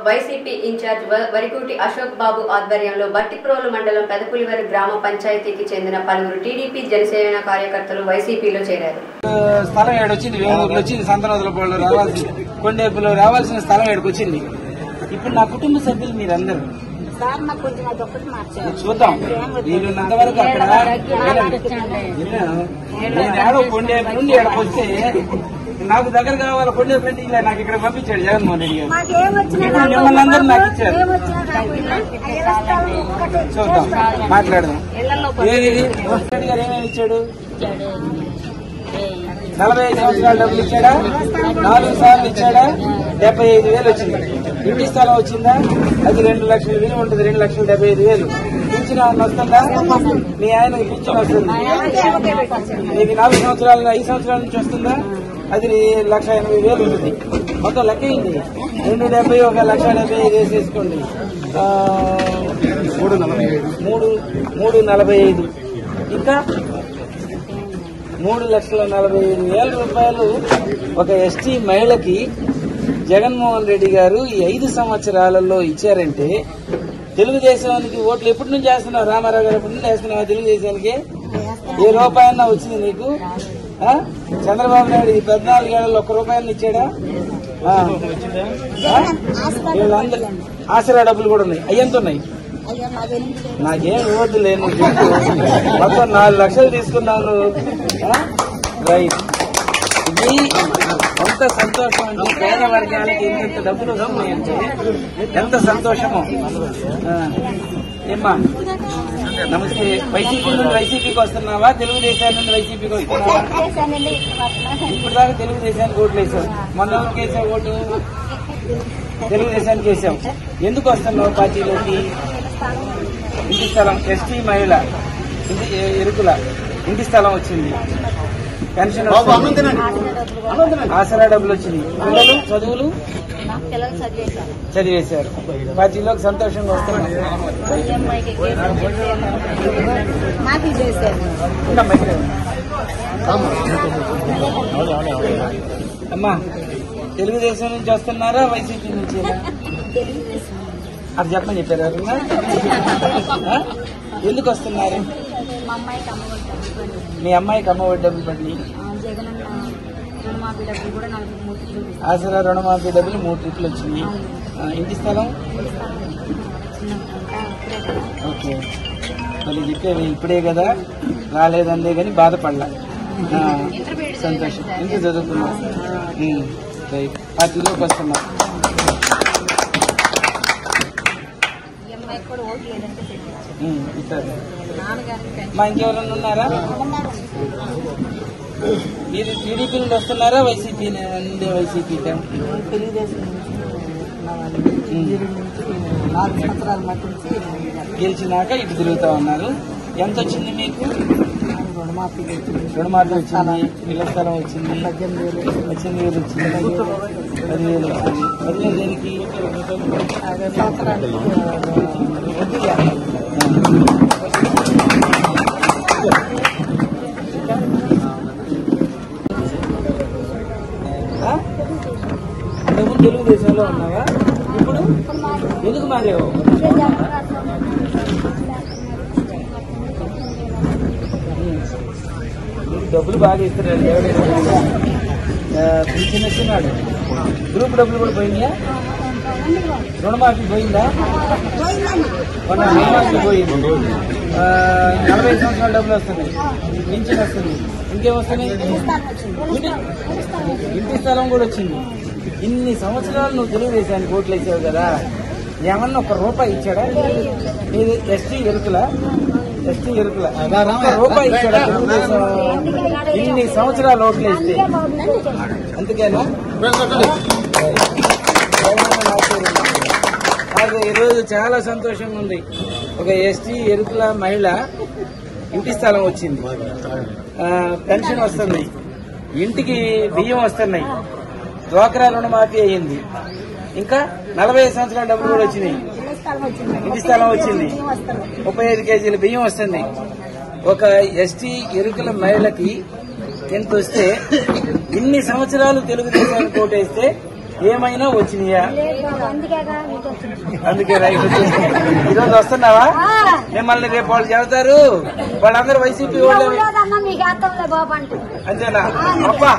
YCP incharge Varikuti Ashok బాబు ఆధ్వర్యంలో బట్టిప్రోలు మండలం పెదపులివరి గ్రామ పంచాయతీకి చెందిన పలువురు టీడీపీ జనసేన కార్యకర్తలు వైసీపీలో చేరారు. స్థలం ఏడొచ్చింది, వేమూరులో వచ్చింది, సంతనోదలపాడులో రావాల్సింది, కొండేపులో రావాల్సిన స్థలం ఏడుకొచ్చింది. ఇప్పుడు నా కుటుంబ సభ్యులు మీరందరూ చూద్దాం. వీళ్ళున్నంత వరకు అక్కడ నేను ఏడో కొండేపు నుండి ఏడకొస్తే నాకు దగ్గర కావాలి. కొండేపు నుండి ఇలా నాకు ఇక్కడ పంపించాడు జగన్మోహన్ రెడ్డి గారు. మిమ్మల్ని అందరూ నాకు ఇచ్చారు. చూద్దాం, మాట్లాడదాం. రెడ్డి గారు ఏమేమి ఇచ్చాడు? 45 సంవత్సరాల డబ్బులు ఇచ్చాడా? 4 సార్లు ఇచ్చాడా? 75,000 వచ్చింది. ఇంటి స్థలం వచ్చిందా? అది 2 లక్షల విలువ ఉంటుంది. 2,75,000. పింఛన్ వస్తుందా? మీ ఆయన పింఛన్ వస్తుంది. మీకు 4 సంవత్సరాలు 5 సంవత్సరాల నుంచి వస్తుందా? అది 1,80,000 ఉంటుంది. మొత్తం లెక్క అయింది. 270 1,75,000 వేసేసుకోండి. 345. ఇంకా 3,45,000 రూపాయలు ఒక ఎస్టీ మహిళకి జగన్మోహన్ రెడ్డి గారు ఈ 5 సంవత్సరాలలో ఇచ్చారంటే తెలుగుదేశానికి ఓట్లు ఎప్పటి నుంచి వేస్తున్నావు? రామారావు గారు ఎప్పటి నుంచి వేస్తున్నావా తెలుగుదేశానికి? ఏ రూపాయన్నా వచ్చింది నీకు? చంద్రబాబు నాయుడు ఈ 14 ఏళ్లలో 1 రూపాయలు ఇచ్చాడా? వీళ్ళందరూ ఆసరా డబ్బులు కూడా ఉన్నాయి. అయ్యంత ఉన్నాయి. నాకేం ఓటు లేను. మొత్తం 4 లక్షలు తీసుకున్నాను. రైట్. ఇది ఎంత సంతోషం అంటే పేద వర్గాలకి ఎంత డబ్బులు వస్తున్నాయంటే ఎంత సంతోషమో. ఏమ్మా నమస్తే. వైసీపీ నుండి వైసీపీకి వస్తున్నావా? తెలుగుదేశాన్ని నుండి వైసీపీకి వస్తున్నావా? ఇప్పుడు దాకా తెలుగుదేశానికి ఓట్లు వేసావు. మొన్న ఎవరికి వేసావు ఓటు? తెలుగుదేశానికి వేసావు. ఎందుకు వస్తున్నావు పార్టీలోకి? ఇంటి స్థలం, ఎస్టీ మహిళ ఎరుకుల ఇంటి స్థలం వచ్చింది, పెన్షన్ వచ్చింది, ఆసరా డబ్బులు వచ్చింది, పిల్లలు చదువులు చదివేశారు. పార్టీలోకి సంతోషంగా వస్తున్నారు. అమ్మా తెలుగుదేశం నుంచి వస్తున్నారా వైసీపీ నుంచి? అది చెప్పని చెప్పారు. ఎందుకు వస్తున్నారు? మీ అమ్మాయికి అమ్మఒడి డబ్బులు పడి, ఆసరా రుణమాఫీ డబ్బులు 3 ట్రిప్లు వచ్చింది. ఇంటి స్థలం ఓకే. మళ్ళీ చెప్పేవి ఇప్పుడే కదా, రాలేదందే కానీ బాధపడలా. సంతోషం. ఎంత చదువుకున్నా? పార్టీలోకి వస్తున్నా. మా ఇంకెవరన్నా ఉన్నారా? మీరు టీడీపీ నుండి వస్తున్నారా వైసీపీ నుండి? వైసీపీ గెలిచినాక ఇటు తిరుగుతా ఉన్నారు. ఎంత వచ్చింది మీకు? రుణమాఫీ వచ్చింది, ఇళ్ల స్థలం వచ్చింది, 18,000 వచ్చింది, 10,000 వచ్చింది. 10,000 దేనికి? అంతకుముందు తెలుగుదేశంలో ఉన్నావా? ఇప్పుడు ఎందుకు మారేవు? డబ్బులు బాగా ఇస్తున్నాడు. పింఛన్ ఇస్తున్నాడు. గ్రూప్ డబ్బులు కూడా పోయినాయా? రుణమాఫీ పోయిందా? రుణమాఫీ పోయింది. 40 సంవత్సరాల డబ్బులు వస్తున్నాయి. పింఛన్ వస్తుంది. ఇంకేం వస్తున్నాయి? ఇంటి స్థలం కూడా వచ్చింది. ఇన్ని సంవత్సరాలు నువ్వు తెలుగుదేశానికి ఓట్లు వేసావు కదా, ఏమన్నా 1 రూపాయి ఇచ్చాడా? ఇది ఎస్టీ ఎరుకుల 1 రూపాయి ఇచ్చాడా తెలుగుదేశం? ఇన్ని సంవత్సరాలు ఓట్లు వేస్తే అందుకేనా? ఈరోజు చాలా సంతోషంగా ఉంది. ఒక ఎస్టీ ఎరుకుల మహిళ ఇంటి స్థలం వచ్చింది, పెన్షన్ వస్తుంది, ఇంటికి బియ్యం వస్తున్నాయి, డ్వాక్రా రుణమాఫీ అయ్యింది, ఇంకా 45 సంవత్సరాల డబ్బులు కూడా వచ్చినాయి. ఇంటి స్థలం వచ్చింది, 35 కేజీల బియ్యం వస్తుంది. ఒక ఎస్టీ ఎరుకుల మహిళకి ఎంత వస్తే ఇన్ని సంవత్సరాలు తెలుగుదేశానికి ఓటేస్తే ఏమైనా వచ్చినాయా? అందుకే రైట్. ఈరోజు వస్తున్నావా? మిమ్మల్ని రేపు వాళ్ళు చెబుతారు, వాళ్ళందరూ వైసీపీ వాళ్ళు అంతేనా? అబ్బా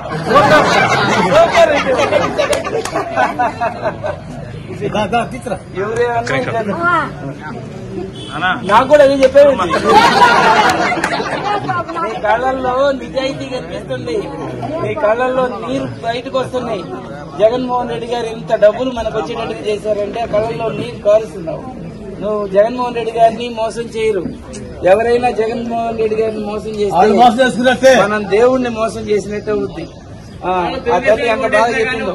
ఎవరేమన్నా నాకు కూడా ఏం చెప్పేది. మీ కళ్ళల్లో నిజాయితీ కనిపిస్తుంది, మీ కళ్ళల్లో నీరు బయటకు వస్తున్నాయి. జగన్మోహన్ రెడ్డి గారు ఇంత డబ్బులు మనకు వచ్చేటట్టుగా చేశారంటే ఆ కళ్ళల్లో నీరు కారుస్తున్నావు. నువ్వు జగన్మోహన్ రెడ్డి గారిని మోసం చేయరు. ఎవరైనా జగన్మోహన్ రెడ్డి గారిని మోసం చేస్తే మనం దేవుణ్ణి మోసం చేసినట్టే అవుద్ది. ఆ తల్లి అంత బాగా చెప్పిందో.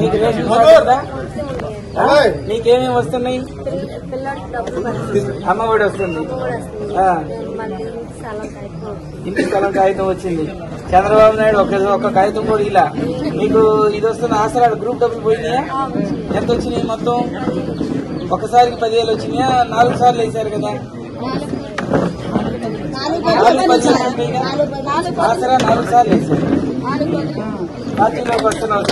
నీకు రేషన్ కదా, నీకేమేమి వస్తున్నాయి? అమ్మఒడి వస్తుంది, ఇంటి స్థలం కాగితం వచ్చింది. చంద్రబాబు నాయుడు ఒక కాగితం కూడా ఇలా. మీకు ఇది వస్తున్న ఆసరాలు గ్రూప్ డబ్బులు పోయినాయా? ఎంత వచ్చినాయి మొత్తం? ఒకసారికి 10,000 వచ్చినాయా? 4 సార్లు వేశారు కదా. ఆసరా 4 సార్లు వేశారు. పార్టీలోకి వస్తున్నావు.